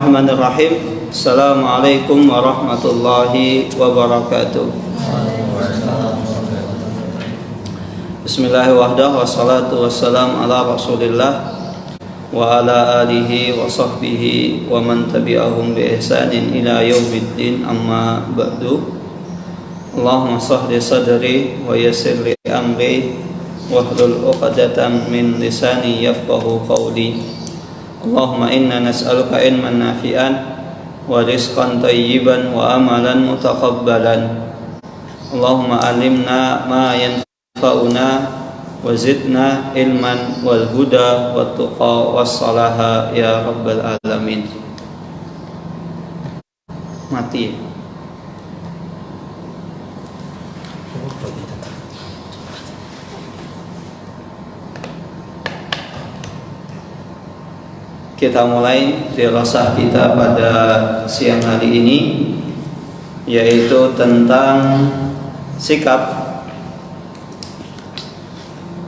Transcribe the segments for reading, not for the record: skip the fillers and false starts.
Bismillahirrahmanirrahim. Assalamualaikum warahmatullahi wabarakatuh. Bismillahirrahmanirrahim. Wassalatu wassalamu ala Rasulillah wa ala alihi wa sahbihi wa man tabi'ahum bi ihsanin ila yaumiddin, amma ba'du. Allahumma sahli sadri wa yassir li amri wahlul 'uqdatam min lisani yafqahu qawli. Allahumma inna nas'aluka ilman nafi'an wa rizqan thayyiban wa amalan mutaqabbalan. Allahumma alimna ma yanfa'una wa zidna ilman wal huda wat tuqa was salaha ya rabbal alamin. Mati. Kita mulai dirasah kita pada siang hari ini, yaitu tentang sikap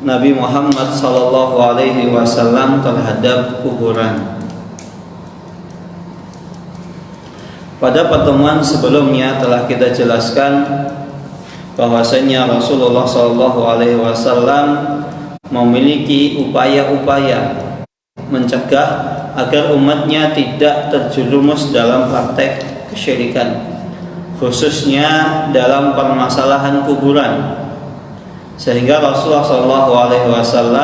Nabi Muhammad SAW terhadap kuburan. Pada pertemuan sebelumnya telah kita jelaskan bahwasanya Rasulullah SAW memiliki upaya-upaya mencegah agar umatnya tidak terjerumus dalam praktek kesyirikan, khususnya dalam permasalahan kuburan. Sehingga Rasulullah SAW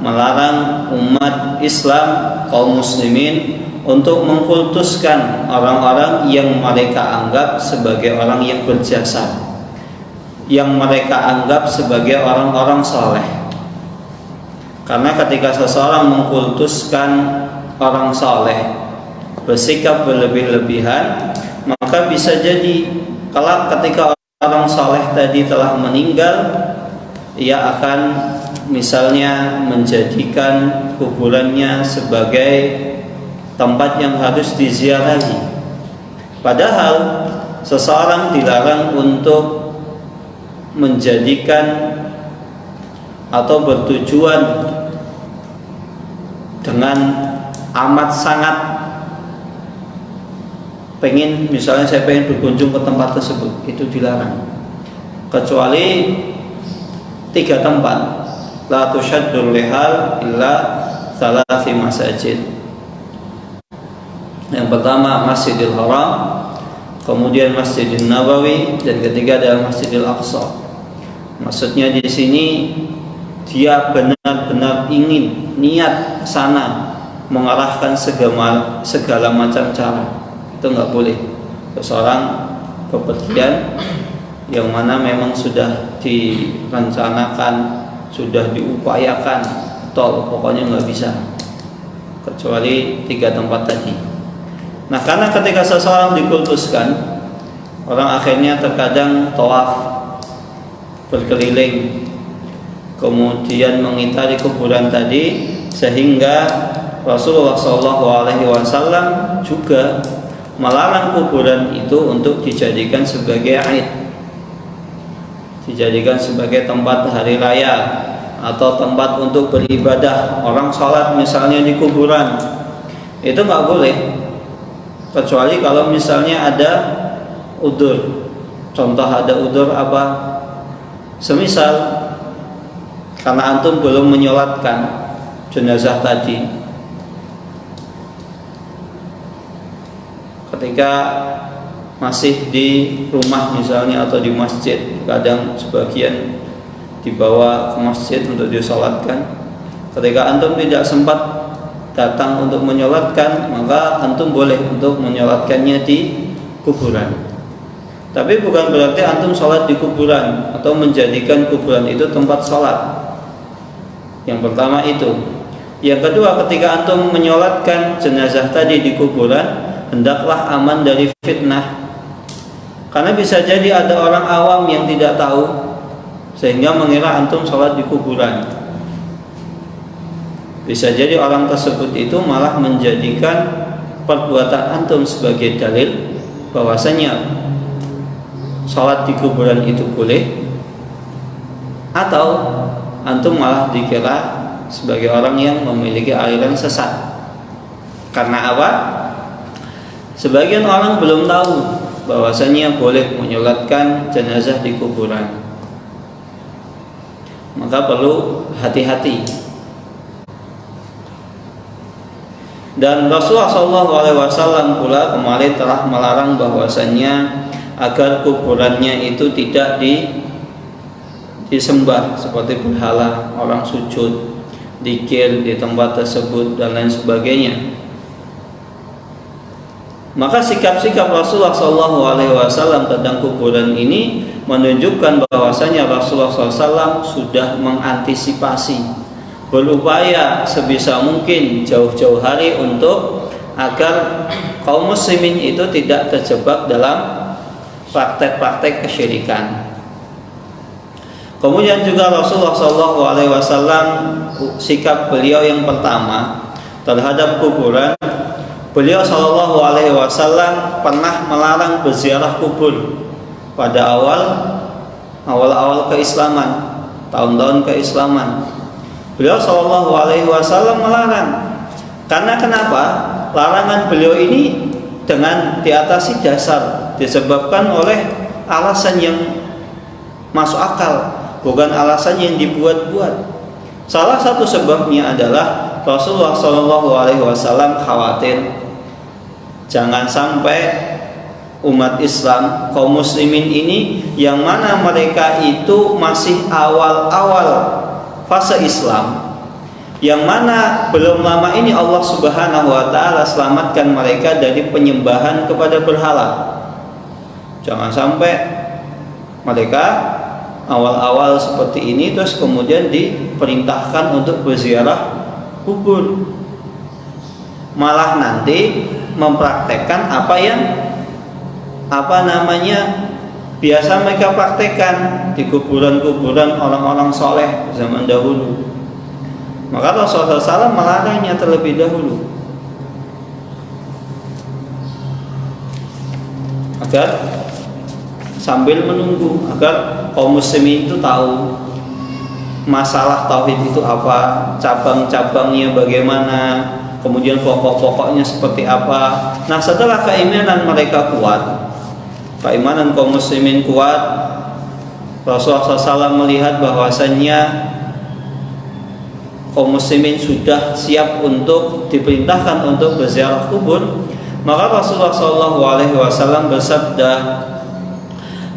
melarang umat Islam, kaum muslimin, untuk mengkultuskan orang-orang yang mereka anggap sebagai orang yang berjasa, yang mereka anggap sebagai orang-orang saleh. Karena ketika seseorang mengkultuskan orang saleh, bersikap berlebih-lebihan, maka bisa jadi kelak ketika orang saleh tadi telah meninggal, ia akan misalnya menjadikan kuburannya sebagai tempat yang harus diziarahi. Padahal seseorang dilarang untuk menjadikan atau bertujuan dengan amat sangat pengen, misalnya saya pengen berkunjung ke tempat tersebut, itu dilarang, kecuali 3 tempat. La tushaddul rihal illa thalathi masajid. Yang pertama Masjidil Haram, kemudian Masjidil Nabawi, dan ketiga adalah Masjidil Aqsa. Maksudnya di sini dia benar-benar ingin niat sana, mengarahkan segala macam cara. Itu nggak boleh. Seseorang bepergian yang mana memang sudah direncanakan, sudah diupayakan, tol pokoknya nggak bisa, kecuali 3 tempat tadi. Nah, karena ketika seseorang dikultuskan, orang akhirnya terkadang tawaf berkeliling, kemudian mengitari kuburan tadi, sehingga Rasulullah SAW juga melarang kuburan itu untuk dijadikan sebagai aid, dijadikan sebagai tempat hari raya atau tempat untuk beribadah. Orang sholat misalnya di kuburan, itu nggak boleh, kecuali kalau misalnya ada udzur. Contoh ada udzur apa? Semisal karena antum belum menyolatkan jenazah tadi, ketika masih di rumah misalnya atau di masjid, kadang sebagian dibawa ke masjid untuk disolatkan. Ketika antum tidak sempat datang untuk menyolatkan, maka antum boleh untuk menyolatkannya di kuburan. Tapi bukan berarti antum sholat di kuburan atau menjadikan kuburan itu tempat sholat. Yang pertama itu. Yang kedua, ketika antum menyolatkan jenazah tadi di kuburan, hendaklah aman dari fitnah. Karena bisa jadi ada orang awam yang tidak tahu, sehingga mengira antum sholat di kuburan. Bisa jadi orang tersebut itu malah menjadikan perbuatan antum sebagai dalil bahwasanya sholat di kuburan itu boleh, atau antum malah dikira sebagai orang yang memiliki aliran sesat. Karena apa? Sebagian orang belum tahu bahwasanya boleh menyolatkan jenazah di kuburan. Maka perlu hati-hati. Dan Rasulullah SAW pula kemarin telah melarang bahwasanya agar kuburannya itu tidak disembah seperti berhala, orang sujud, dzikir di tempat tersebut dan lain sebagainya. Maka sikap-sikap Rasulullah SAW tentang kuburan ini menunjukkan bahwasanya Rasulullah SAW sudah mengantisipasi, berupaya sebisa mungkin jauh-jauh hari untuk agar kaum muslimin itu tidak terjebak dalam praktek-praktek kesyirikan. Kemudian juga Rasulullah SAW, sikap beliau yang pertama terhadap kuburan, beliau SAW pernah melarang berziarah kubur pada awal keislaman, tahun-tahun keislaman. Beliau SAW melarang. Karena kenapa? Larangan beliau ini dengan diatasi dasar, disebabkan oleh alasan yang masuk akal, bukan alasan yang dibuat-buat. Salah satu sebabnya adalah Rasulullah SAW khawatir jangan sampai umat Islam, kaum muslimin ini yang mana mereka itu masih awal-awal fase Islam, yang mana belum lama ini Allah Subhanahu wa taala selamatkan mereka dari penyembahan kepada berhala. Jangan sampai mereka awal-awal seperti ini terus kemudian diperintahkan untuk berziarah kubur, malah nanti mempraktekkan apa namanya biasa mereka praktekkan di kuburan-kuburan orang-orang soleh zaman dahulu. Maka Rasulullah SAW melarangnya terlebih dahulu agar sambil menunggu agar kaum muslimin itu tahu masalah tauhid itu apa, cabang-cabangnya bagaimana, kemudian pokok-pokoknya seperti apa. Nah, setelah keimanan mereka kuat, keimanan kaum muslimin kuat, Rasulullah SAW melihat bahwasannya kaum muslimin sudah siap untuk diperintahkan untuk berziarah kubur. Maka Rasulullah SAW bersabda,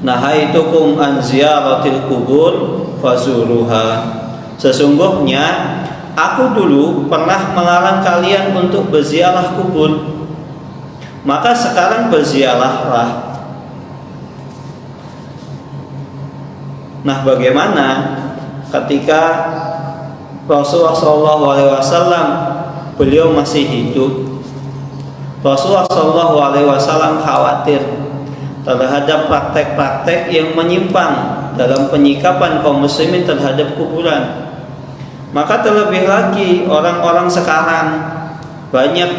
"Nahaitukum an ziyaratil kubur fazuruha." Sesungguhnya aku dulu pernah melarang kalian untuk berziarah kubur, maka sekarang berziarahlah. Nah, bagaimana ketika Rasulullah SAW beliau masih hidup? Rasulullah SAW khawatir terhadap praktek-praktek yang menyimpang dalam penyikapan kaum muslimin terhadap kuburan. Maka terlebih lagi orang-orang sekarang, banyak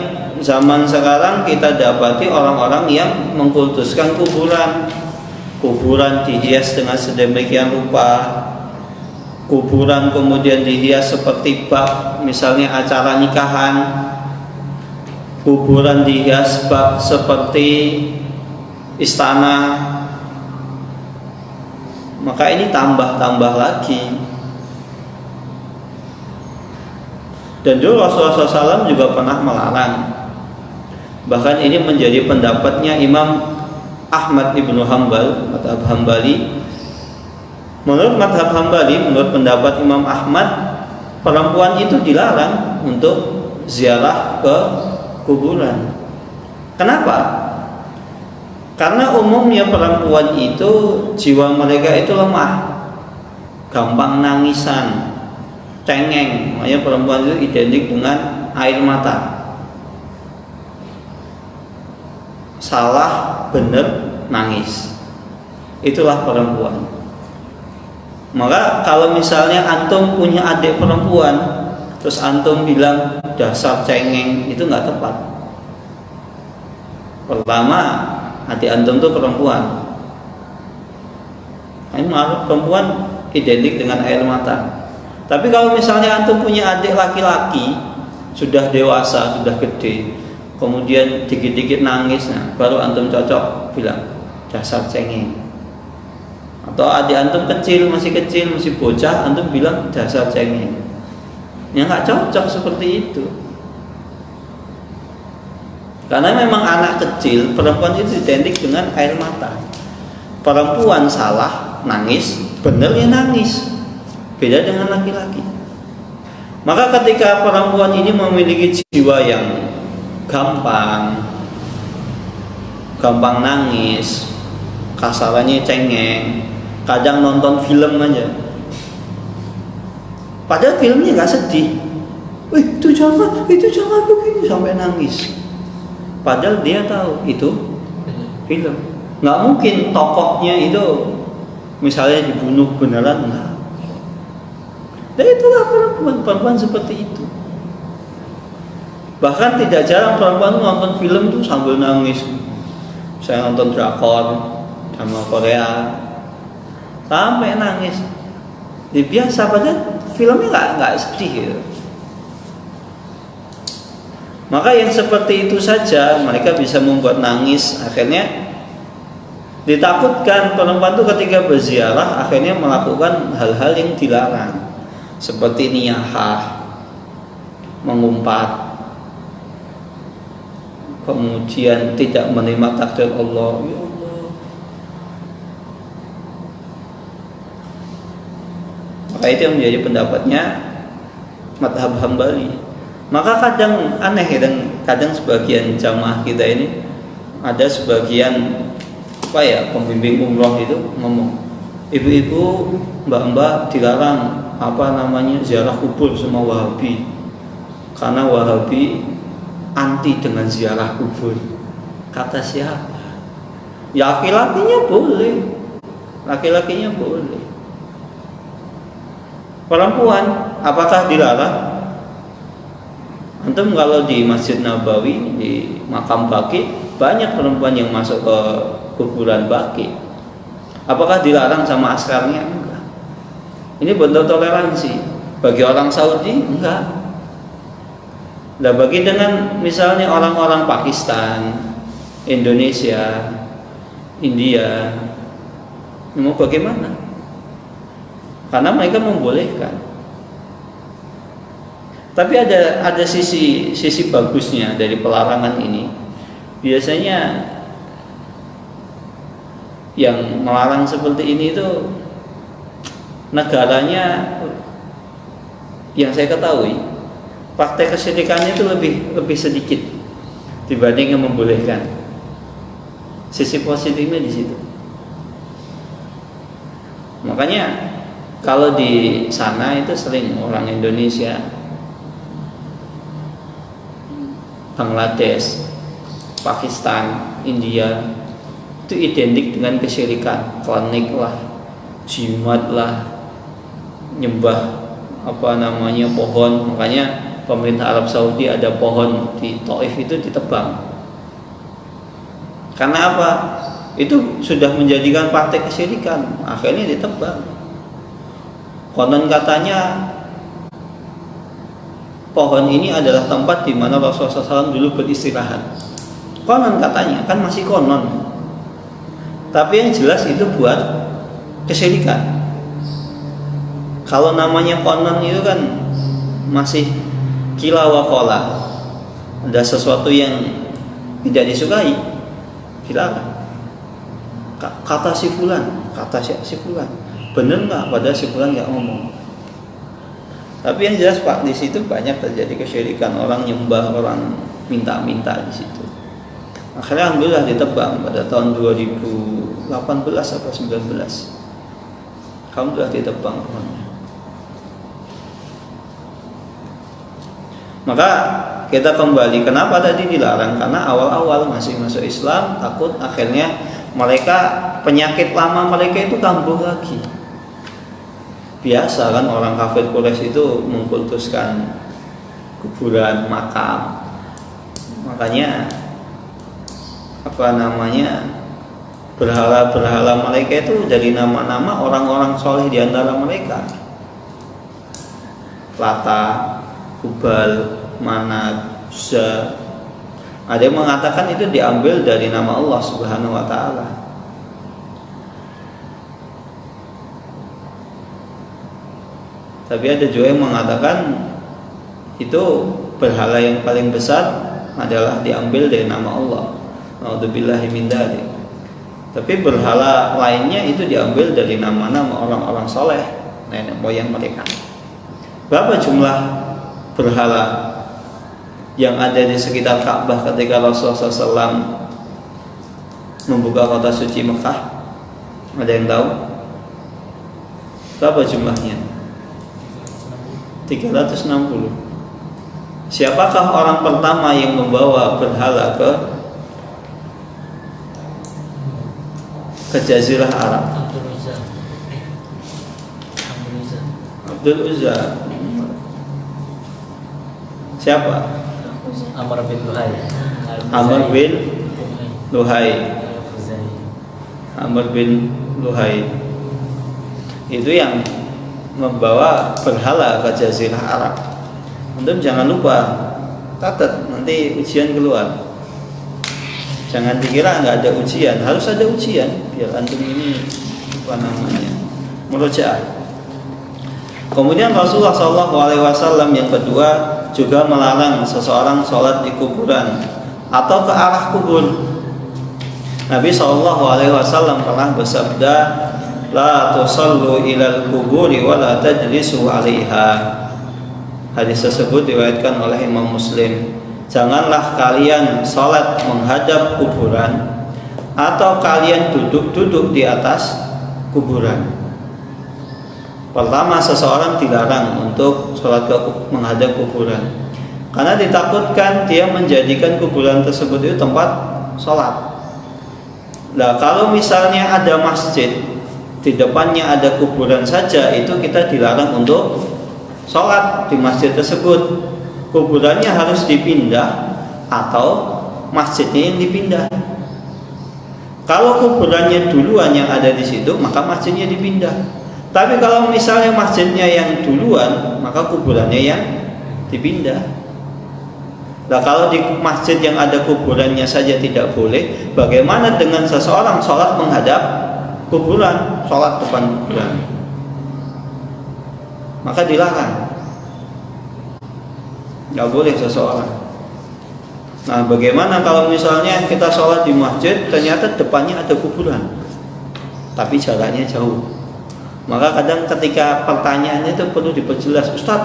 zaman sekarang kita dapati orang-orang yang mengkultuskan kuburan. Kuburan dihias dengan sedemikian rupa, kuburan kemudian dihias seperti bak, misalnya acara nikahan, kuburan dihias bak seperti istana. Maka ini tambah lagi. Dan dulu Rasulullah SAW juga pernah melarang. Bahkan ini menjadi pendapatnya Imam Ahmad ibnu Hanbal, madhab Hambali. Menurut madhab Hambali, menurut pendapat Imam Ahmad, perempuan itu dilarang untuk ziarah ke kuburan. Kenapa? Karena umumnya perempuan itu jiwa mereka itu lemah, gampang nangisan, cengeng. Makanya perempuan itu identik dengan air mata. Salah benar nangis, itulah perempuan. Maka kalau misalnya antum punya adik perempuan terus antum bilang dasar cengeng, itu nggak tepat. Pertama, adik antum itu perempuan. Ini perempuan identik dengan air mata. Tapi kalau misalnya antum punya adik laki-laki sudah dewasa, sudah gede, kemudian dikit-dikit nangis, nah baru antum cocok bilang dasar cengeng. Atau adik antum masih kecil, masih bocah, antum bilang dasar cengeng. Ya nggak cocok seperti itu. Karena memang anak kecil, perempuan itu identik dengan air mata. Perempuan salah, nangis, benar ya nangis. Beda dengan laki-laki. Maka ketika perempuan ini memiliki jiwa yang gampang nangis, kasarannya cengeng, kadang nonton film aja, padahal filmnya nggak sedih, itu jangan begini sampai nangis, padahal dia tahu itu film. Nggak mungkin tokohnya itu misalnya dibunuh beneran, enggak. Dan itulah perempuan seperti itu. Bahkan tidak jarang perempuan nonton film itu sambil nangis. Saya nonton drakor drama Korea sampai nangis. Ya, biasa, padahal filmnya nggak sedih gitu. Maka yang seperti itu saja mereka bisa membuat nangis. Akhirnya ditakutkan perempuan itu ketika berziarah akhirnya melakukan hal-hal yang dilarang, seperti niyahah, mengumpat, kemudian tidak menerima takdir Allah. Ya Allah. Maka itu yang menjadi pendapatnya mazhab Hambali. Maka kadang aneh, kadang sebagian jamaah kita ini ada sebagian pembimbing umroh itu ngomong, ibu-ibu, mbak-mbak dilarang ziarah kubur sama Wahabi, karena Wahabi anti dengan ziarah kubur. Kata siapa? Ya laki-lakinya boleh. Perempuan apakah dilarang? Antum kalau di Masjid Nabawi, di makam Baqi, banyak perempuan yang masuk ke kuburan Baqi. Apakah dilarang sama askarnya? Enggak. Ini bentuk toleransi. Bagi orang Saudi enggak. Nah, bagi dengan misalnya orang-orang Pakistan, Indonesia, India, mau bagaimana? Karena mereka membolehkan. Tapi ada sisi bagusnya dari pelarangan ini. Biasanya yang melarang seperti ini itu negaranya, yang saya ketahui, praktek kesyirikannya itu lebih sedikit dibanding yang membolehkan. Sisi positifnya di situ. Makanya kalau di sana itu sering orang Indonesia, Bangladesh, Pakistan, India itu identik dengan kesyirikan, klinik lah, jimat lah, nyembah pohon. Makanya pemerintah Arab Saudi ada pohon di Taif itu ditebang. Karena apa? Itu sudah menjadikan praktek kesyirikan, akhirnya ditebang. Konon katanya pohon ini adalah tempat di mana Rasulullah SAW dulu beristirahat. Konon katanya, kan masih konon. Tapi yang jelas itu buat kesyirikan. Kalau namanya konon itu kan masih kila wa qala. Ada sesuatu yang tidak disukai, dilarang. Kata si fulan, bener nggak? Padahal si fulan nggak ngomong. Tapi yang jelas Pak, di situ banyak terjadi kesyirikan, orang nyembah, orang minta-minta di situ. Akhirnya alhamdulillah ditebang pada tahun 2018 atau 19. Alhamdulillah ditebang pohonnya. Maka kita kembali, kenapa tadi dilarang? Karena awal-awal masih masuk Islam, takut akhirnya penyakit lama mereka itu kambuh lagi. Biasa kan orang kafir Quraisy itu mengkultuskan kuburan, makam. Makanya berhala-berhala mereka itu dari nama-nama orang-orang soleh di antara mereka. Lata, Hubal, Manat, Uzza. Ada yang mengatakan itu diambil dari nama Allah Subhanahu wa taala. Tapi ada juga yang mengatakan itu berhala yang paling besar adalah diambil dari nama Allah. A'udzubillahi min dzalik. Tapi berhala lainnya itu diambil dari nama-nama orang-orang soleh, nenek moyang mereka. Berapa jumlah berhala yang ada di sekitar Ka'bah ketika Rasulullah SAW membuka kota suci Mekah? Ada yang tahu? Berapa jumlahnya? 360. Siapakah orang pertama yang membawa berhala ke Jazirah Arab? Abdul Uzza. Siapa? Amr bin Luhai. Amr bin Luhai. Amr bin Luhai. Itu yang membawa berhala ke Jazirah Arab. Antum jangan lupa catat, nanti ujian keluar. Jangan dikira nggak ada ujian, harus ada ujian biar antum ini apa namanya murojaah. Kemudian Rasulullah SAW yang kedua juga melarang seseorang sholat di kuburan atau ke arah kubur. Nabi SAW pernah bersabda, la tusallu ilal kuburi wa la tajlisu 'alaiha. Hadis tersebut diriwayatkan oleh Imam Muslim. Janganlah kalian sholat menghadap kuburan atau kalian duduk-duduk di atas kuburan. Pertama, seseorang dilarang untuk sholat menghadap kuburan karena ditakutkan dia menjadikan kuburan tersebut itu tempat sholat. Nah, kalau misalnya ada masjid di depannya ada kuburan saja, itu kita dilarang untuk sholat di masjid tersebut. Kuburannya harus dipindah atau masjidnya yang dipindah. Kalau kuburannya duluan yang ada di situ, maka masjidnya dipindah. Tapi kalau misalnya masjidnya yang duluan, maka kuburannya yang dipindah. Nah, kalau di masjid yang ada kuburannya saja tidak boleh, bagaimana dengan seseorang sholat menghadap kuburan, sholat depan kuburan? Maka dilarang. Nggak boleh seseorang. Nah, bagaimana kalau misalnya kita sholat di masjid, ternyata depannya ada kuburan, tapi jaraknya jauh? Maka kadang ketika pertanyaannya itu perlu diperjelas, Ustaz,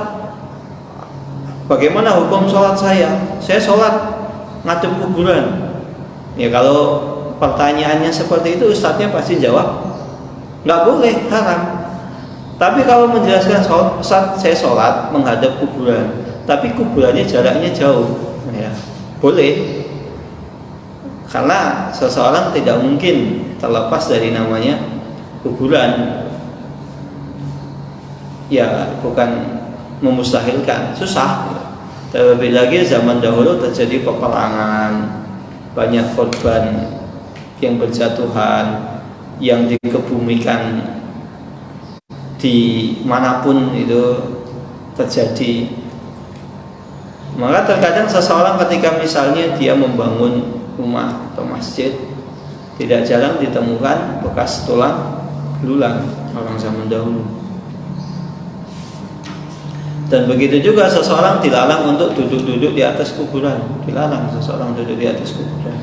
bagaimana hukum sholat saya? Saya sholat ngadep kuburan. Ya, kalau pertanyaannya seperti itu, Ustaznya pasti jawab, nggak boleh, haram. Tapi kalau menjelaskan, Ustaz, saya sholat menghadap kuburan, tapi kuburannya jaraknya jauh, ya boleh. Karena seseorang tidak mungkin terlepas dari namanya kuburan. Ya, bukan memustahilkan, susah. Terlebih lagi zaman dahulu terjadi peperangan, banyak korban yang berjatuhan, yang dikebumikan di manapun itu terjadi. Maka terkadang seseorang ketika misalnya dia membangun rumah atau masjid, tidak jarang ditemukan bekas tulang belulang orang zaman dahulu. Dan begitu juga seseorang dilarang untuk duduk-duduk di atas kuburan. Dilarang seseorang duduk di atas kuburan.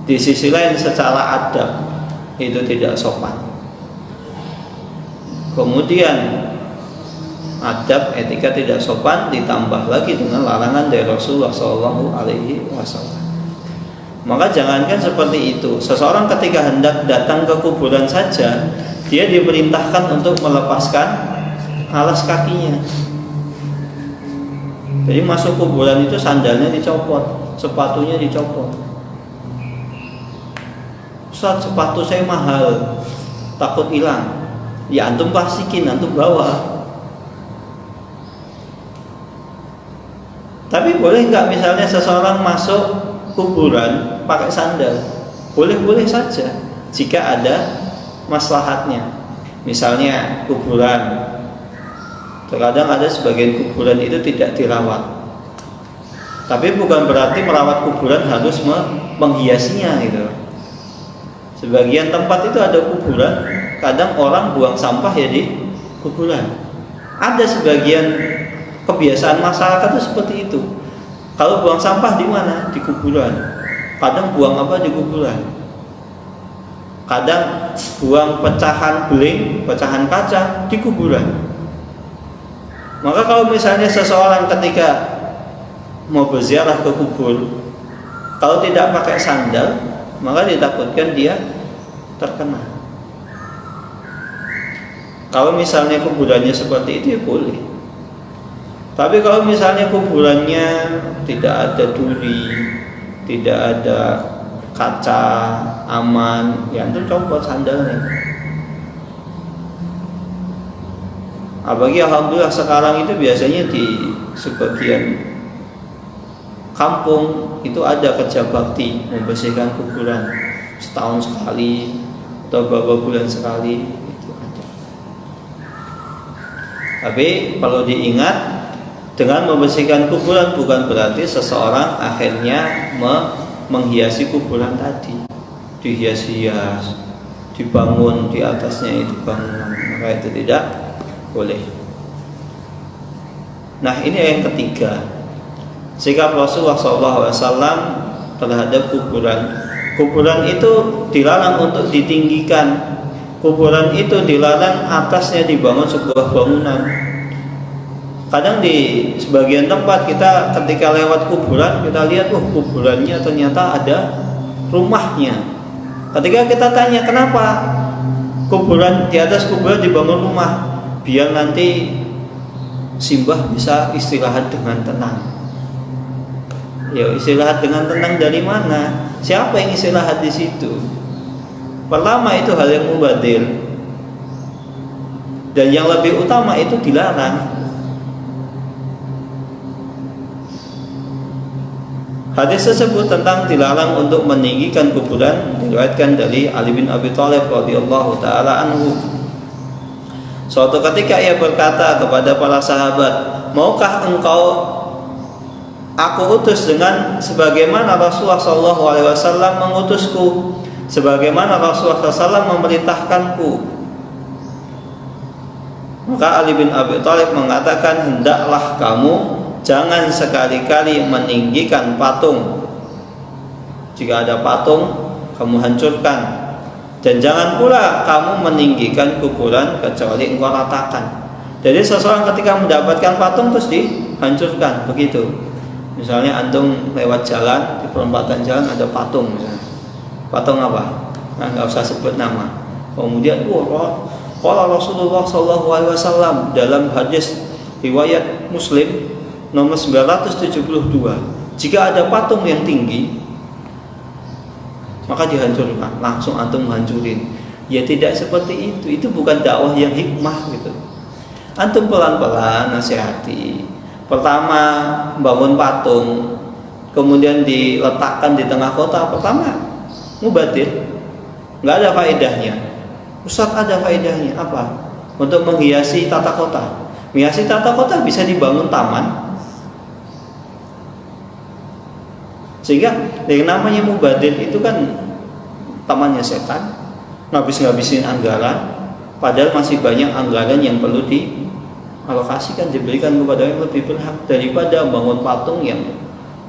Di sisi lain secara adab itu tidak sopan. Kemudian adab etika tidak sopan ditambah lagi dengan larangan dari Rasulullah SAW. Maka jangankan seperti itu, seseorang ketika hendak datang ke kuburan saja, dia diperintahkan untuk melepaskan alas kakinya. Jadi masuk kuburan itu sandalnya dicopot, sepatunya dicopot. Ustaz, sepatu saya mahal, takut hilang. Ya antum plastikin, antum bawa. Tapi boleh nggak misalnya seseorang masuk kuburan pakai sandal? Boleh-boleh saja jika ada maslahatnya. Misalnya kuburan, terkadang ada sebagian kuburan itu tidak dirawat, Tapi bukan berarti merawat kuburan harus menghiasinya gitu. Sebagian tempat itu ada kuburan, kadang orang buang sampah ya di kuburan. Ada sebagian kebiasaan masyarakat itu seperti itu. Kalau buang sampah di mana? Di kuburan. Kadang buang apa di kuburan. Kadang buang pecahan beling, pecahan kaca di kuburan. Maka kalau misalnya seseorang ketika mau berziarah ke kubur, kalau tidak pakai sandal, maka ditakutkan dia terkena. Kalau misalnya kuburannya seperti itu ya boleh. Tapi kalau misalnya kuburannya tidak ada duri, tidak ada kaca, aman, ya itu copot sandalnya. Apalagi alhamdulillah sekarang itu biasanya di sebagian kampung itu ada kerja bakti membersihkan kuburan setahun sekali atau beberapa bulan sekali itu ada. Tapi perlu diingat, dengan membersihkan kuburan bukan berarti seseorang akhirnya menghiasi kuburan tadi, dihias-hias, dibangun di atasnya itu bangunan, maka itu tidak boleh. Nah, ini yang ketiga, sikap Rasulullah SAW terhadap kuburan. Kuburan itu dilarang untuk ditinggikan. Kuburan itu dilarang atasnya dibangun sebuah bangunan. Kadang di sebagian tempat kita ketika lewat kuburan kita lihat, kuburannya ternyata ada rumahnya. Ketika kita tanya kenapa kuburan di atas kuburan dibangun rumah, biar nanti simbah bisa istirahat dengan tenang. Ya, istirahat dengan tenang dari mana? Siapa yang istirahat di situ? Pertama itu hal yang mubazir, dan yang lebih utama itu dilarang. Hadis tersebut tentang dilarang untuk meninggikan kuburan diriwayatkan dari Ali bin Abi Thalib radhiyallahu taala anhu. Suatu ketika ia berkata kepada para sahabat, "Maukah engkau aku utus dengan sebagaimana Rasulullah SAW mengutusku, sebagaimana Rasulullah SAW memerintahkanku?" Maka Ali bin Abi Thalib mengatakan, "Hendaklah kamu jangan sekali-kali meninggikan patung. Jika ada patung, kamu hancurkan. Dan jangan pula kamu meninggikan kuburan kecuali engkau ratakan." Jadi seseorang ketika mendapatkan patung terus dihancurkan, begitu. Misalnya antum lewat jalan, di perempatan jalan ada patung misalnya. Patung apa? Nah, nggak usah sebut nama. Kemudian, kalau Rasulullah SAW dalam hadis riwayat Muslim nomor 972, jika ada patung yang tinggi maka dihancurkan, langsung antum hancurin. Ya tidak seperti itu bukan dakwah yang hikmah gitu. Antum pelan-pelan nasihati. Pertama bangun patung, kemudian diletakkan di tengah kota, pertama mubadir, nggak ada faedahnya. Ustaz, ada faedahnya apa? Untuk menghiasi tata kota. Menghiasi tata kota bisa dibangun taman. Sehingga yang namanya mubadir itu kan tamannya setan, ngabis-ngabisin anggaran, padahal masih banyak anggaran yang perlu dialokasikan, diberikan kepada yang lebih berhak daripada bangun patung yang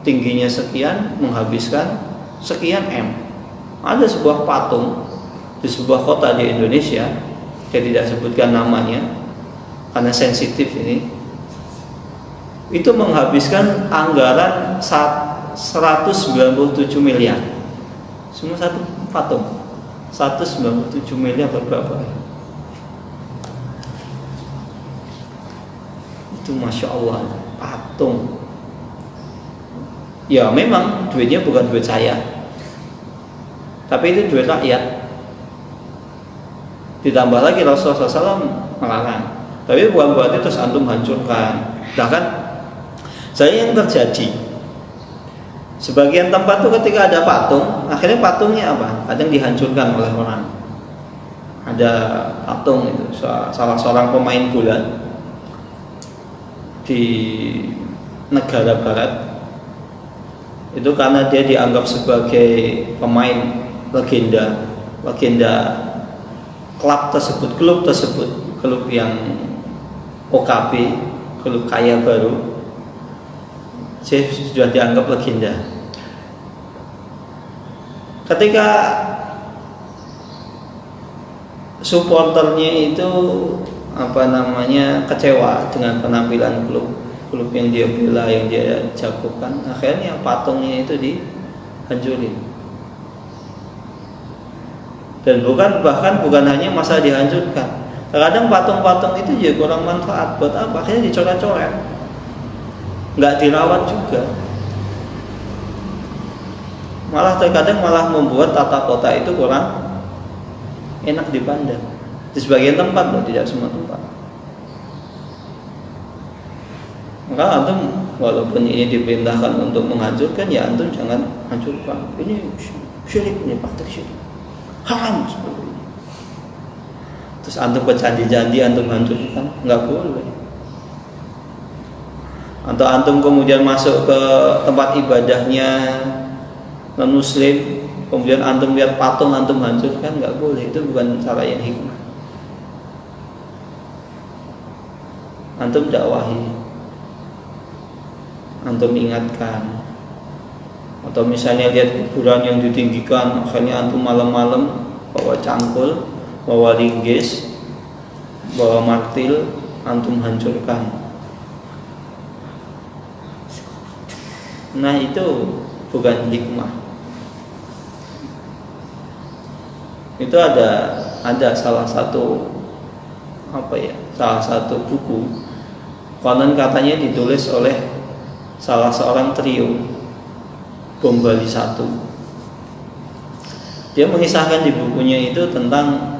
tingginya sekian menghabiskan sekian M. Ada sebuah patung di sebuah kota di Indonesia, saya tidak sebutkan namanya karena sensitif ini, itu menghabiskan anggaran 197 miliar. Semua satu patung 197 miliar berapa? Itu Masya Allah, patung. Ya memang duitnya bukan duit saya, tapi itu duit rakyat. Ditambah lagi Rasulullah SAW melarang. Tapi bukan berarti terus antum hancurkan. Bahkan saya yang terjadi, sebagian tempat tuh ketika ada patung, akhirnya patungnya apa? Kadang dihancurkan oleh orang. Ada patung itu salah seorang pemain bola di negara barat, Itu karena dia dianggap sebagai pemain legenda klub tersebut, klub yang OKB, klub kaya baru. Dia sudah dianggap legenda. Ketika supporternya itu kecewa dengan penampilan klub yang dia bela, yang dia jagokan, akhirnya patungnya itu dihancurin. Dan bukan hanya masalah dihancurkan, terkadang patung-patung itu juga kurang manfaat. Buat apa? Akhirnya dicoret-coret, nggak dirawat juga. Terkadang malah membuat tata kota itu kurang enak dipandang. Di sebagian tempat loh, tidak semua tempat. Maka antum walaupun ini diperintahkan untuk menghancurkan, ya antum jangan hancurkan. Ini syirik, ini praktek syirik, haram seperti ini. Terus antum ke candi-candi antum hancurkan, nggak boleh. Atau antum kemudian masuk ke tempat ibadahnya non muslim, kemudian antum lihat patung antum hancurkan, nggak boleh. Itu bukan cara yang hikmah. Antum dakwahi, antum ingatkan. Atau misalnya lihat kuburan yang ditinggikan, akhirnya antum malam-malam bawa cangkul, bawa linggis, bawa martil, antum hancurkan. Nah, itu bukan hikmah. Itu ada salah satu buku, konon katanya ditulis oleh salah seorang trio bom Bali 1. Dia mengisahkan di bukunya itu tentang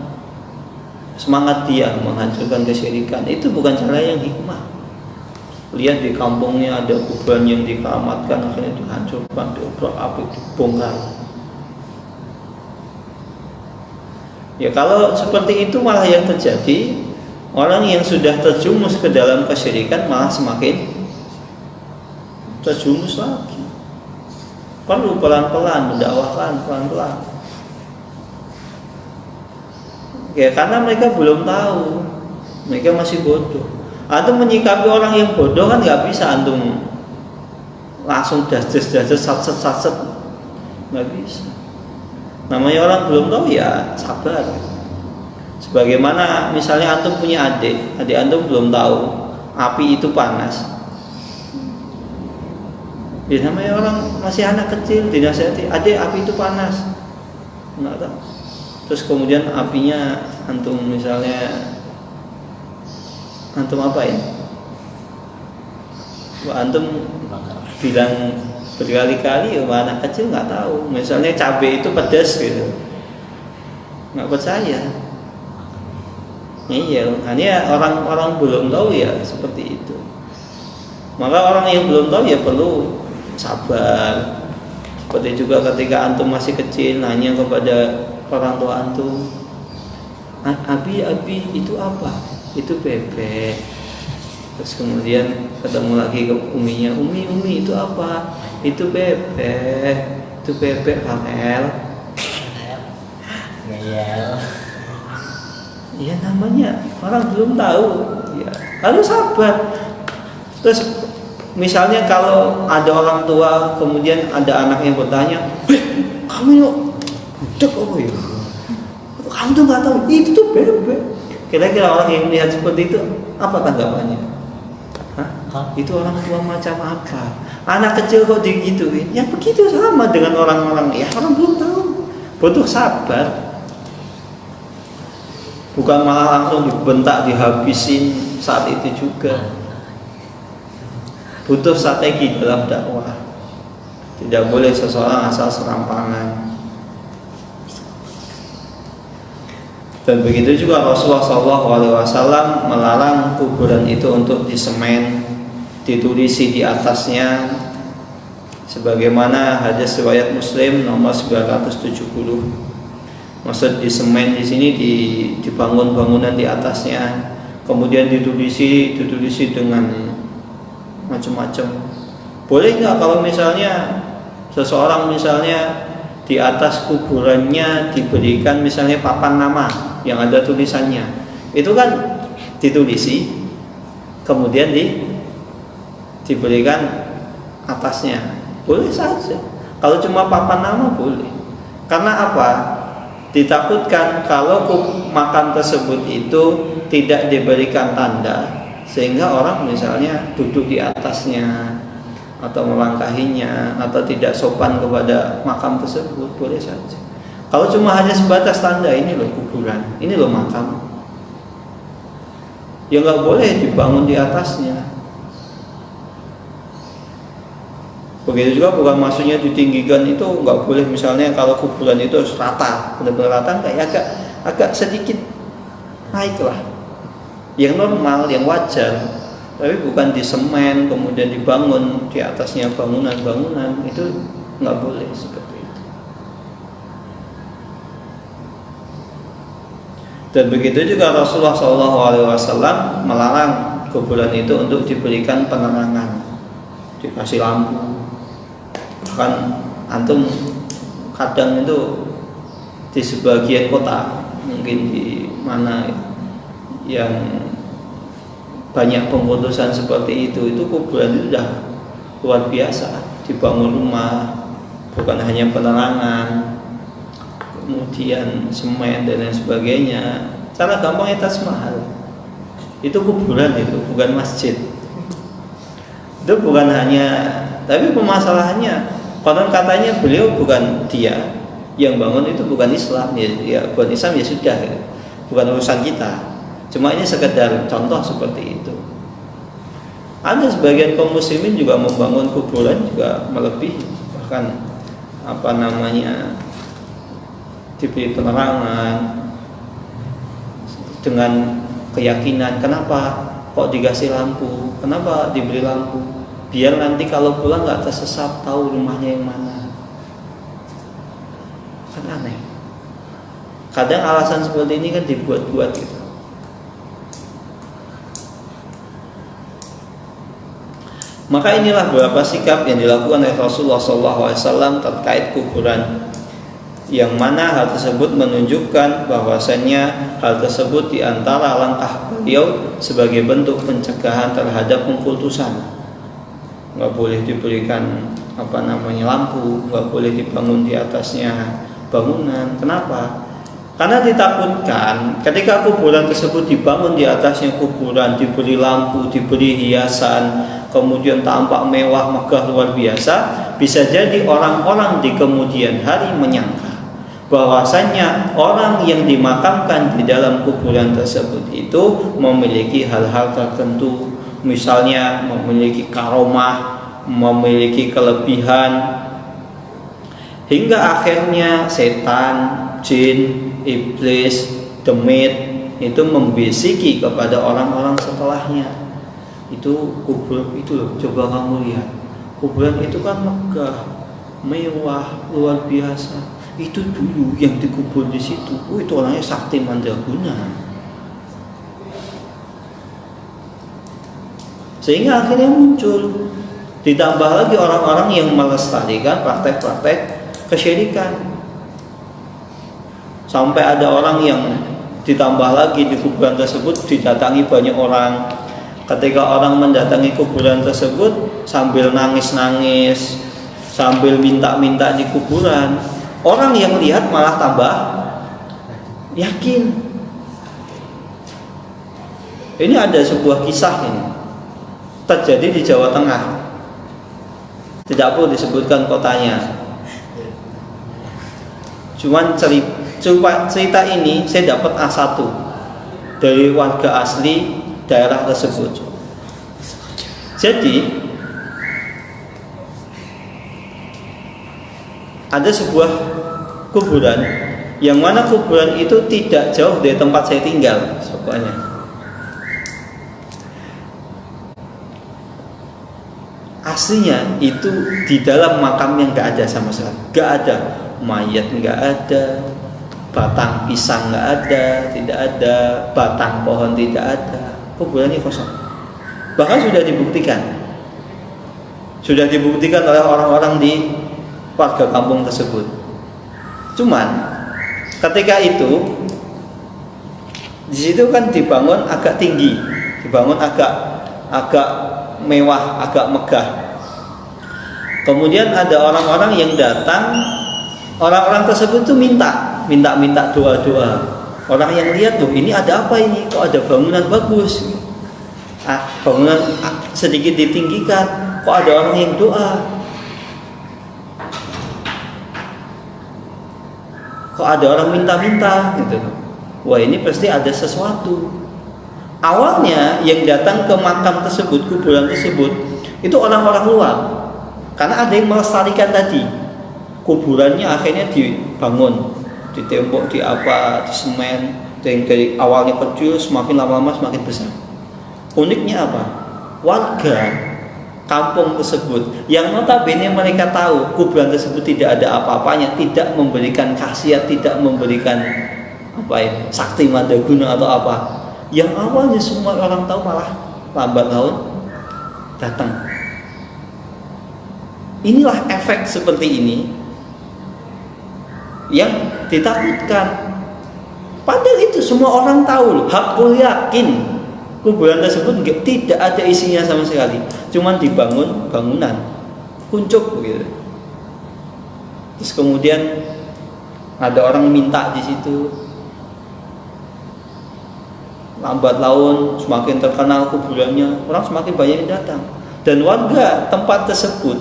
semangat dia menghancurkan kesyirikan. Itu bukan cara yang hikmah. Lihat di kampungnya ada kuburan yang dikeramatkan, akhirnya dihancurkan, diobrak-abrik, dibongkar. Ya kalau seperti itu malah yang terjadi, orang yang sudah terjumus ke dalam kesyirikan malah semakin terjumus lagi. Perlu pelan-pelan, mendakwahkan pelan-pelan. Ya karena mereka belum tahu, mereka masih bodoh. Antum menyikapi orang yang bodoh kan nggak bisa antum langsung dasar satset, nggak bisa. Namanya orang belum tahu ya sabar. Sebagaimana misalnya antum punya adik antum belum tahu api itu panas. Ya namanya orang masih anak kecil dinasihati, adik api itu panas, nggak tahu. Terus kemudian apinya antum misalnya antum apain? Antum bilang berkali-kali, anak kecil nggak tahu. Misalnya cabai itu pedas gitu, nggak percaya. Iya, hanya orang-orang belum tahu ya seperti itu. Maka orang yang belum tahu ya perlu sabar. Seperti juga ketika antum masih kecil nanya kepada orang tua antum, abi itu apa? Itu bebek. Terus kemudian ketemu lagi ke uminya, umi itu apa? Itu bebek. Itu bebek Farel. Ngeyel. Ya namanya orang belum tahu. Ya, harus sabar. Terus misalnya kalau ada orang tua kemudian ada anak yang bertanya, kamu yuk budak apa ya? Kamu tuh nggak tahu itu tuh bebek. Kira-kira orang yang melihat seperti itu apa tanggapannya? Hah? Itu orang tua macam apa? Anak kecil kok digituin? Ya begitu sama dengan orang-orang. Ya orang belum tahu. Butuh sabar. Bukan malah langsung dibentak, dihabisin saat itu juga. Butuh strategi dalam dakwah. Tidak boleh seseorang asal serampangan. Dan begitu juga Rasulullah SAW melarang kuburan itu untuk disemen, ditulisi di atasnya, sebagaimana hadis riwayat Muslim nomor 970. Maksud disemen di sini dibangun bangunan di atasnya, kemudian ditulisi dengan macam-macam. Boleh nggak kalau misalnya Seseorang misalnya di atas kuburannya diberikan misalnya papan nama yang ada tulisannya, itu kan ditulisi, kemudian diberikan atasnya, boleh saja. Kalau cuma papan nama boleh. Karena apa? Ditakutkan kalau makam tersebut itu tidak diberikan tanda, sehingga orang misalnya duduk di atasnya atau melangkahinya atau tidak sopan kepada makam tersebut, boleh saja. Kalau cuma hanya sebatas tanda, ini loh kuburan, ini loh makam, ya nggak boleh dibangun di atasnya. Begitu juga bukan maksudnya ditinggikan, itu nggak boleh. Misalnya kalau kuburan itu harus rata, benar-benar rata, kayak agak sedikit naik lah, yang normal, yang wajar. Tapi bukan di semen kemudian dibangun di atasnya bangunan-bangunan, itu nggak boleh seperti itu. Dan begitu juga Rasulullah SAW melarang kuburan itu untuk diberikan penerangan, dikasih lampu. Bahkan antum kadang itu di sebagian kota, mungkin di mana yang banyak pemutusan seperti itu kuburan itu sudah luar biasa, dibangun rumah, bukan hanya penerangan, kemudian semen dan lain sebagainya. Cara gampangnya Taj Mahal itu kuburan, itu bukan masjid. Itu bukan hanya, tapi permasalahannya konon katanya beliau bukan dia yang bangun, itu bukan Islam ya buat Islam ya sudah, bukan urusan kita. Cuma ini sekedar contoh seperti itu. Ada sebagian kaum muslimin juga membangun kuburan juga melebihi, bahkan diberi penerangan dengan keyakinan. Kenapa kok dikasih lampu? Kenapa diberi lampu? Biar nanti kalau pulang nggak tersesat, tahu rumahnya yang mana. Kan aneh. Kadang alasan seperti ini kan dibuat-buat gitu. Maka inilah beberapa sikap yang dilakukan oleh Rasulullah SAW terkait kuburan, yang mana hal tersebut menunjukkan bahwasannya hal tersebut diantara langkah beliau sebagai bentuk pencegahan terhadap pengkultusan. Nggak boleh diberikan lampu, nggak boleh dibangun di atasnya bangunan. Kenapa? Karena ditakutkan ketika kuburan tersebut dibangun di atasnya kuburan, diberi lampu, diberi hiasan, kemudian tampak mewah, megah, luar biasa, bisa jadi orang-orang di kemudian hari menyangka bahwasanya orang yang dimakamkan di dalam kuburan tersebut itu memiliki hal-hal tertentu, misalnya memiliki karomah, memiliki kelebihan, hingga akhirnya setan, jin, iblis, demit itu membisiki kepada orang-orang setelahnya. Itu kubur itu loh, coba kamu lihat, kuburan itu kan megah, mewah, luar biasa. Itu dulu yang dikubur di situ, itu orangnya sakti mandraguna. Sehingga akhirnya muncul, ditambah lagi orang-orang yang melestarikan praktek-praktek kesyirikan. Sampai ada orang yang ditambah lagi di kuburan tersebut didatangi banyak orang. Ketika orang mendatangi kuburan tersebut sambil nangis-nangis, sambil minta-minta di kuburan, orang yang lihat malah tambah yakin. Ini ada sebuah kisah ini terjadi di Jawa Tengah. Tidak perlu disebutkan kotanya. Cuman cerita ini saya dapat A1 dari warga asli daerah tersebut. Jadi ada sebuah kuburan yang mana kuburan itu tidak jauh dari tempat saya tinggal, pokoknya. Aslinya itu di dalam makam yang nggak ada sama sekali, nggak ada mayat, nggak ada batang pisang, nggak ada, tidak ada batang pohon, tidak ada. Kuburannya kosong. Bahkan sudah dibuktikan oleh orang-orang di warga kampung tersebut. Cuman ketika itu di situ kan dibangun agak tinggi, dibangun agak mewah, agak megah. Kemudian ada orang-orang yang datang, orang-orang tersebut tuh minta doa-doa. Orang yang lihat, tuh ini ada apa ini? Kok ada bangunan bagus? Bangunan sedikit ditinggikan, kok ada orang yang doa? Kok ada orang minta-minta gitu? Wah, ini pasti ada sesuatu. Awalnya yang datang ke makam tersebut, kuburan tersebut, itu orang-orang luar. Karena ada yang melestarikan tadi. Kuburannya akhirnya dibangun, ditembok, di semen, yang dari awalnya kecil semakin lama-lama semakin besar. Uniknya apa? Warga kampung tersebut yang notabene mereka tahu kuburan tersebut tidak ada apa-apanya, tidak memberikan khasiat, tidak memberikan sakti mandaguna atau apa. Yang awalnya semua orang tahu malah lambat laun datang. Inilah efek seperti ini yang ditakutkan. Padahal itu semua orang tahu, hakul yakin kuburan tersebut tidak ada isinya sama sekali, cuman dibangun bangunan kuncup gitu. Terus kemudian ada orang minta di situ, lambat laun semakin terkenal kuburannya, orang semakin banyak yang datang, dan warga tempat tersebut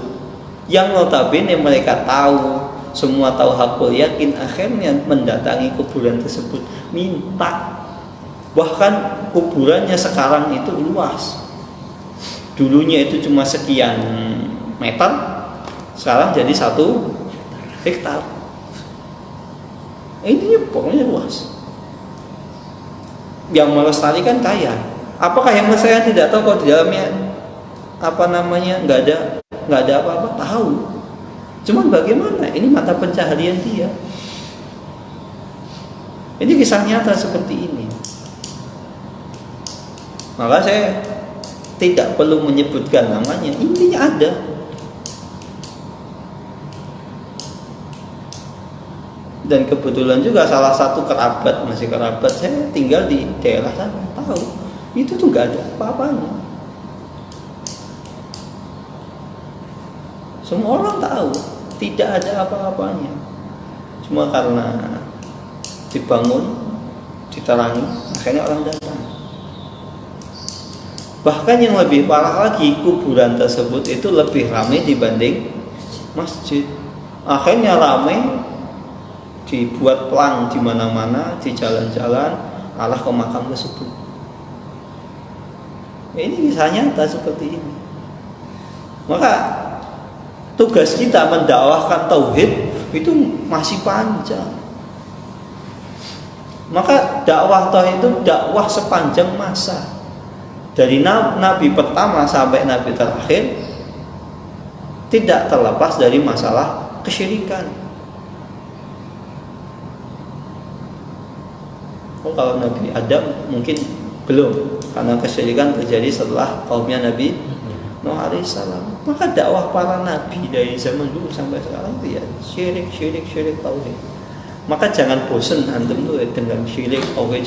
yang notabene mereka tahu, semua tahu hakul yakin, akhirnya mendatangi kuburan tersebut minta. Bahkan kuburannya sekarang itu luas. Dulunya itu cuma sekian meter, sekarang jadi 1 hektar. Ini pokoknya luas. Yang melestarikan kaya. Apakah yang melestarikan tidak tahu kalau di dalamnya nggak ada apa-apa? Tahu. Cuman bagaimana? Ini mata pencaharian dia. Ini kisah nyata seperti ini. Maka saya tidak perlu menyebutkan namanya, intinya ada. Dan kebetulan juga salah satu kerabat saya tinggal di daerah sana, tahu itu tuh nggak ada apa-apanya. Semua orang tahu tidak ada apa-apanya, cuma karena dibangun, diterangi, akhirnya orang datang. Bahkan yang lebih parah lagi, kuburan tersebut itu lebih ramai dibanding masjid. Akhirnya ramai, dibuat pelang di mana-mana, di jalan-jalan arah ke makam tersebut. Ini kisah nyata seperti ini. Maka tugas kita mendakwahkan tauhid itu masih panjang. Maka dakwah tauhid itu dakwah sepanjang masa. Dari nabi pertama sampai nabi terakhir tidak terlepas dari masalah kesyirikan. Kalau Nabi Adam mungkin belum, karena kesyirikan terjadi setelah kaumnya Nabi Nuh alaihissalam. Maka dakwah para nabi dari zaman dulu sampai sekarang ya syirik tauhid. Maka jangan bosan antum tuh dengan syirik tauhid,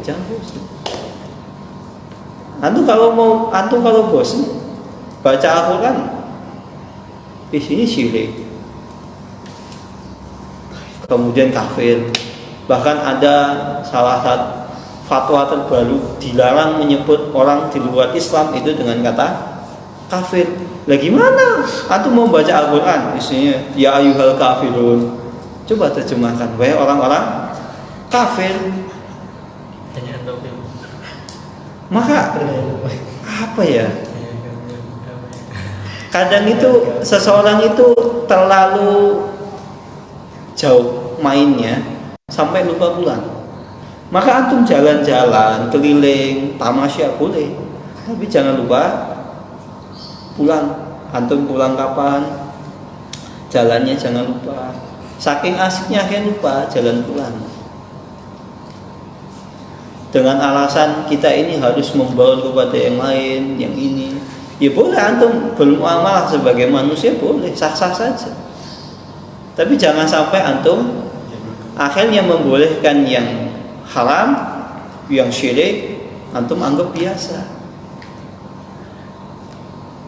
jangan bosan. Antum kalau bosan baca Al-Quran, di sini syirik, kemudian kafir. Bahkan ada salah satu fatwa terbaru dilarang menyebut orang di luar Islam itu dengan kata kafir. Lah gimana? Antum mau baca Al-Quran, isinya ya ayyuhal kafirun. Coba terjemahkan, wahai orang-orang kafir. Maka apa ya? Kadang itu seseorang itu terlalu jauh mainnya sampai lupa pulang. Maka antum jalan-jalan, keliling, tamasya boleh, tapi jangan lupa pulang. Antum pulang kapan? Jalannya jangan lupa. Saking asiknya akhirnya lupa jalan pulang. Dengan alasan kita ini harus membawa kepada yang lain, yang ini. Ya boleh antum bermuamalah sebagai manusia, boleh, sah-sah saja. Tapi jangan sampai antum akhirnya membolehkan yang haram, yang syirik, antum anggap biasa.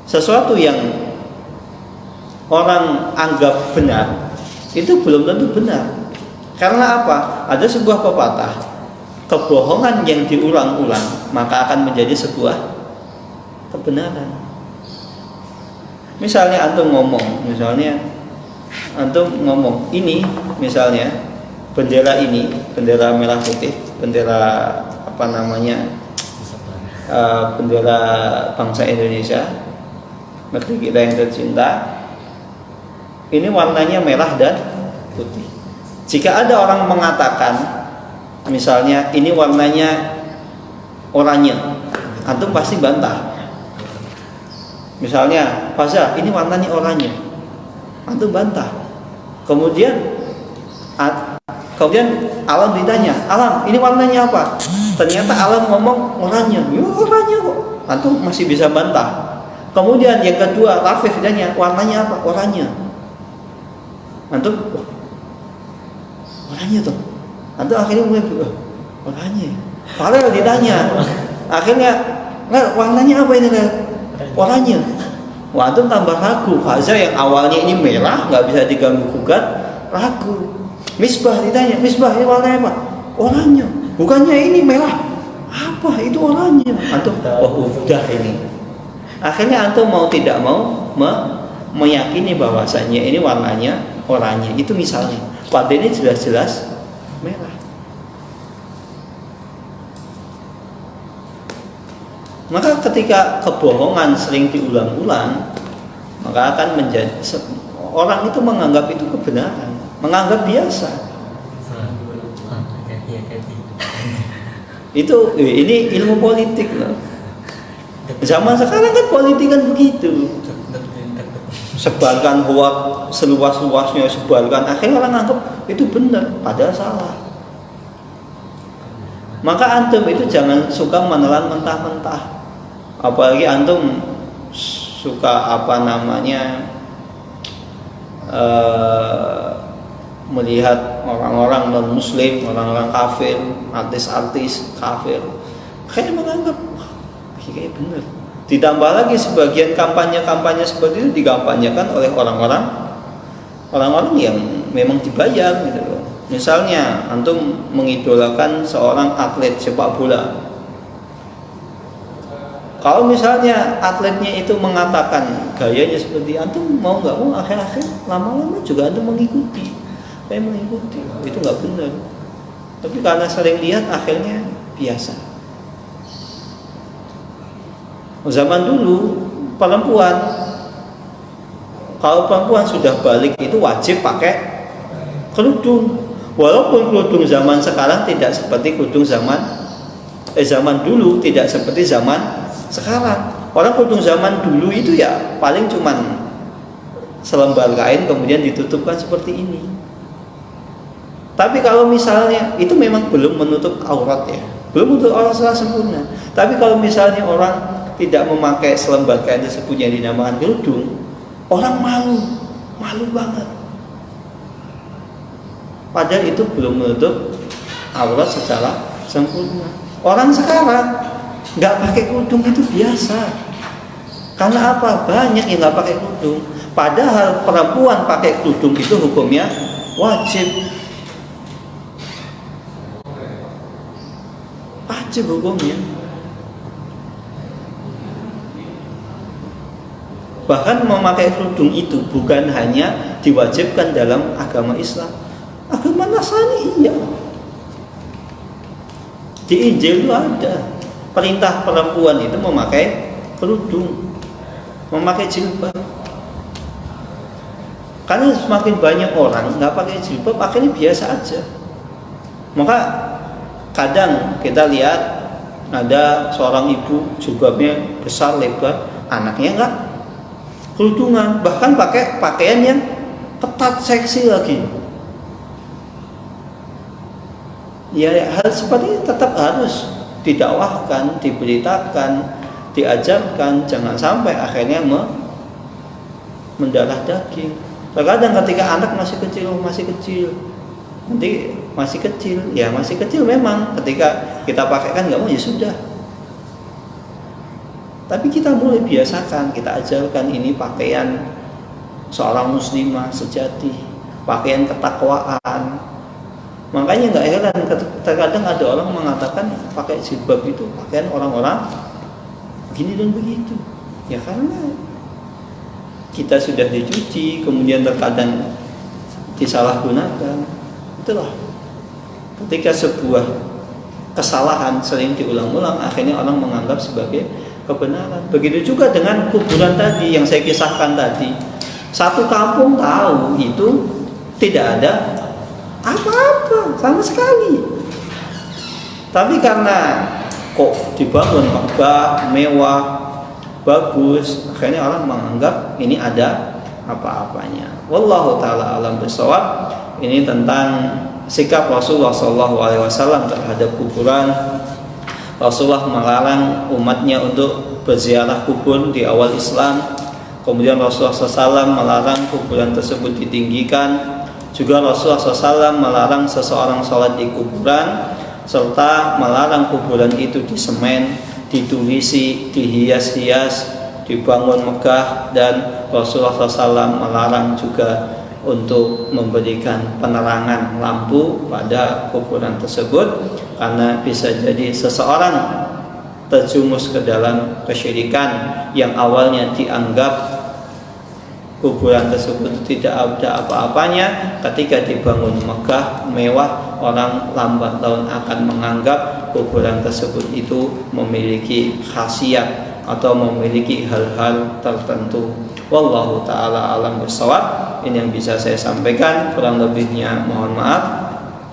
Sesuatu yang orang anggap benar itu belum tentu benar. Karena apa? Ada sebuah pepatah, kebohongan yang diulang-ulang maka akan menjadi sebuah kebenaran. Misalnya antum ngomong, ini misalnya bendera ini, bendera merah putih, bendera bendera bangsa Indonesia, negeri kita yang tercinta, ini warnanya merah dan putih. Jika ada orang mengatakan misalnya ini warnanya oranye, antum pasti bantah. Misalnya Faza, ini warnanya oranye, antum bantah. Kemudian Alam ditanya, Alam ini warnanya apa? Ternyata Alam ngomong oranye. Ya oranye kok, antum masih bisa bantah. Kemudian yang kedua Rafif ditanya, warnanya apa? Oranye. Antum oranye tuh. Antum akhirnya mulai oranye. Farel ditanya, akhirnya warnanya apa ini? Oranye. Wah, antum tambah ragu. Faza yang awalnya ini merah, nggak bisa diganggu gugat, ragu. Misbah ditanya, Misbah ini warnanya apa? Oranye. Bukannya ini merah. Apa itu oranye? Antum, udah ini. Akhirnya antum mau tidak mau meyakini bahwasanya ini warnanya oranye. Itu misalnya. Padahal ini jelas-jelas merah. Maka ketika kebohongan sering diulang-ulang, maka akan menjadi orang itu menganggap itu kebenaran, menganggap biasa. Itu ini ilmu politik loh. Zaman sekarang kan politik kan begitu. Sebarkan hoak seluas-luasnya, sebarkan, akhirnya orang anggap itu benar, padahal salah. Maka antum itu jangan suka menelan mentah-mentah. Apalagi antum suka melihat orang-orang non muslim, orang-orang kafir, artis-artis kafir, kayaknya menganggap kayak benar. Ditambah lagi sebagian kampanye-kampanye seperti itu dikampanyekan oleh orang-orang yang memang dibayar gitu loh. Misalnya antum mengidolakan seorang atlet sepak bola. Kalau misalnya atletnya itu mengatakan gayanya seperti antum mau nggak mau, akhir-akhir lama-lama juga antum mengikuti. Kayak mengikuti, itu nggak benar. Tapi karena sering lihat akhirnya biasa. Zaman dulu perempuan, kalau perempuan sudah balik itu wajib pakai kerudung. Walaupun kerudung zaman sekarang tidak seperti kerudung zaman dulu, tidak seperti zaman sekarang. Orang kerudung zaman dulu itu ya paling cuman selembar kain kemudian ditutupkan seperti ini. Tapi kalau misalnya itu memang belum menutup aurat ya, belum menutup aurat secara sempurna. Tapi kalau misalnya orang tidak memakai selembar kain tersebut yang dinamakan kerudung, orang malu banget. Padahal itu belum menutup aurat secara sempurna. Orang sekarang nggak pakai kerudung itu biasa. Karena apa? Banyak yang nggak pakai kerudung. Padahal perempuan pakai kerudung itu hukumnya wajib. Wajib hukumnya. Bahkan memakai kerudung itu bukan hanya diwajibkan dalam agama Islam, agama Nasrani iya. Di Injil itu ada perintah perempuan itu memakai kerudung, memakai jilbab. Karena semakin banyak orang nggak pakai jilbab, akhirnya biasa aja. Maka kadang kita lihat ada seorang ibu jilbabnya besar lebar, anaknya nggak kerudungan, bahkan pakai pakaian yang ketat seksi lagi. Ya hal seperti ini tetap harus didakwahkan, diberitakan, diajarkan, jangan sampai akhirnya mendarah daging. Terkadang ketika anak masih kecil, nanti masih kecil memang. Ketika kita pakaikan nggak mau ya sudah. Tapi kita mulai biasakan, kita ajarkan ini pakaian seorang muslimah sejati, pakaian ketakwaan. Makanya nggak heran terkadang ada orang mengatakan pakai jilbab itu pakaian orang-orang begini dan begitu. Ya karena kita sudah dicuci, kemudian terkadang disalahgunakan. Itulah ketika sebuah kesalahan sering diulang-ulang, akhirnya orang menganggap sebagai kebenaran. Begitu juga dengan kuburan tadi yang saya kisahkan tadi. Satu kampung tahu itu tidak ada apa-apa sama sekali. Tapi karena kok dibangun megah, mewah, bagus, akhirnya orang menganggap ini ada apa-apanya. Wallahu taala alam bisawab. Ini tentang sikap Rasulullah SAW terhadap kuburan. Rasulullah melarang umatnya untuk berziarah kubur di awal Islam. Kemudian Rasulullah SAW melarang kuburan tersebut ditinggikan. Juga Rasulullah SAW melarang seseorang sholat di kuburan, serta melarang kuburan itu disemen, ditulisi, dihias-hias, dibangun megah. Dan Rasulullah SAW melarang juga untuk memberikan penerangan lampu pada kuburan tersebut, karena bisa jadi seseorang terjumus ke dalam kesyirikan yang awalnya dianggap kuburan tersebut tidak ada apa-apanya. Ketika dibangun megah, mewah, orang lambat laun akan menganggap kuburan tersebut itu memiliki khasiat atau memiliki hal-hal tertentu. Wallahu ta'ala alam bissawab. Ini yang bisa saya sampaikan, kurang lebihnya mohon maaf.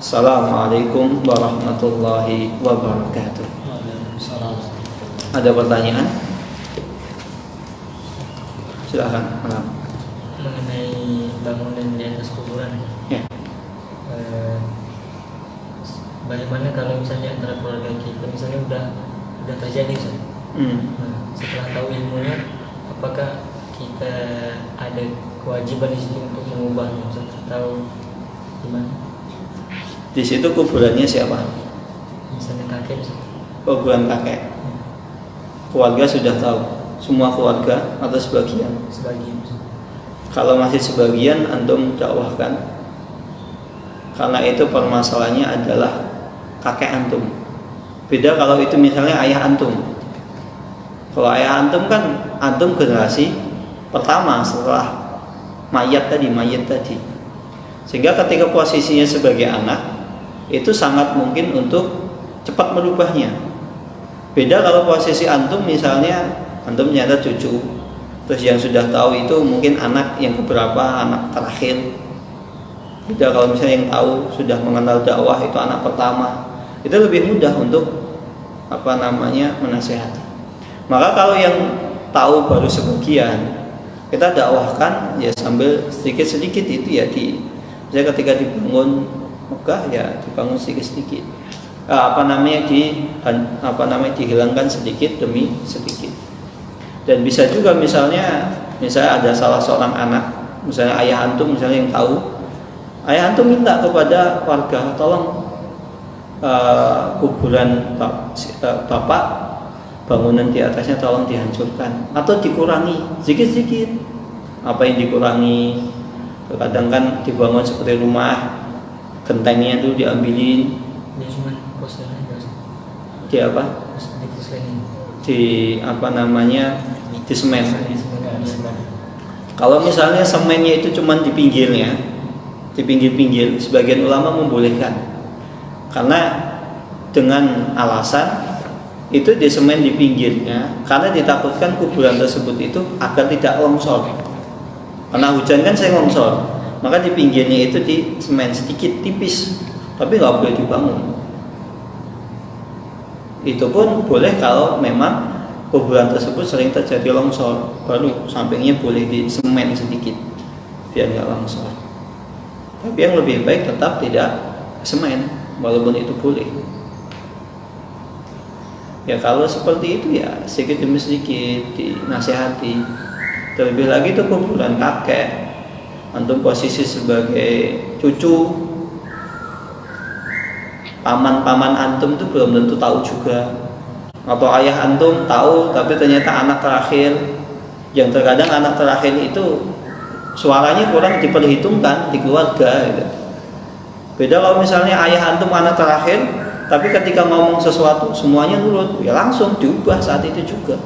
Assalamualaikum warahmatullahi wabarakatuh. Ada pertanyaan? Silakan. Mengenai bangunan di atas kuburan. Ya. Bagaimana kalau misalnya antara keluarga kita misalnya udah terjadi, setelah tahu ilmunya, apakah kita ada kewajiban di situ untuk mengubahnya, atau gimana? Di situ kuburannya siapa? Misalnya kakek. Kuburan kakek. Keluarga sudah tahu, semua keluarga atau sebagian? Sebagian. Kalau masih sebagian, antum dakwahkan. Karena itu permasalahannya adalah kakek antum. Beda kalau itu misalnya ayah antum. Kalau ayah antum kan antum generasi pertama setelah mayat tadi. Sehingga ketika posisinya sebagai anak, itu sangat mungkin untuk cepat merubahnya. Beda kalau posisi antum, misalnya antum ternyata cucu, terus yang sudah tahu itu mungkin anak yang keberapa, anak terakhir. Beda kalau misalnya yang tahu sudah mengenal dakwah itu anak pertama, itu lebih mudah untuk menasehati. Maka kalau yang tahu baru sebagian, kita dakwahkan ya sambil sedikit-sedikit itu ya misalnya ketika dibangun megah ya dibangun sedikit-sedikit. Dihilangkan sedikit demi sedikit. Dan bisa juga misalnya ada salah seorang anak, misalnya ayah antum misalnya yang tahu, ayah antum minta kepada warga, tolong kuburan bapak, bangunan di atasnya tolong dihancurkan atau dikurangi sedikit-sedikit. Apa yang dikurangi? Kadang kan dibangun seperti rumah, gentengnya itu diambilin. Di apa? Di semen. Kalau misalnya semennya itu cuma di pinggirnya, di pinggir-pinggir, sebagian ulama membolehkan, karena dengan alasan itu di semen di pinggirnya, karena ditakutkan kuburan tersebut itu agar tidak longsor. Karena hujan kan sering longsor, maka di pinggirnya itu di semen sedikit tipis, tapi nggak boleh dibangun. Itu pun boleh kalau memang kuburan tersebut sering terjadi longsor, baru sampingnya boleh di semen sedikit biar nggak longsor. Tapi yang lebih baik tetap tidak semen, walaupun itu boleh. Ya kalau seperti itu ya sedikit demi sedikit dinasehati. Terlebih lagi itu kuburan kakek, Antum posisi sebagai cucu, paman-paman antum itu belum tentu tahu juga, atau ayah antum tahu tapi ternyata anak terakhir, yang terkadang anak terakhir itu suaranya kurang diperhitungkan di keluarga gitu. Beda kalau misalnya ayah antum anak terakhir, tapi ketika ngomong sesuatu semuanya nurut, ya langsung diubah saat itu juga.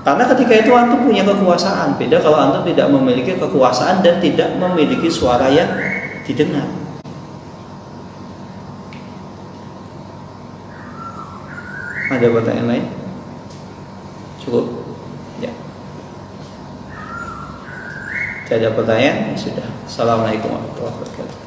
Karena ketika itu antum punya kekuasaan. Beda kalau antum tidak memiliki kekuasaan dan tidak memiliki suara yang didengar. Ada pertanyaan lain? Cukup? Ya. Tidak ada pertanyaan? Ya sudah. Assalamualaikum warahmatullahi wabarakatuh.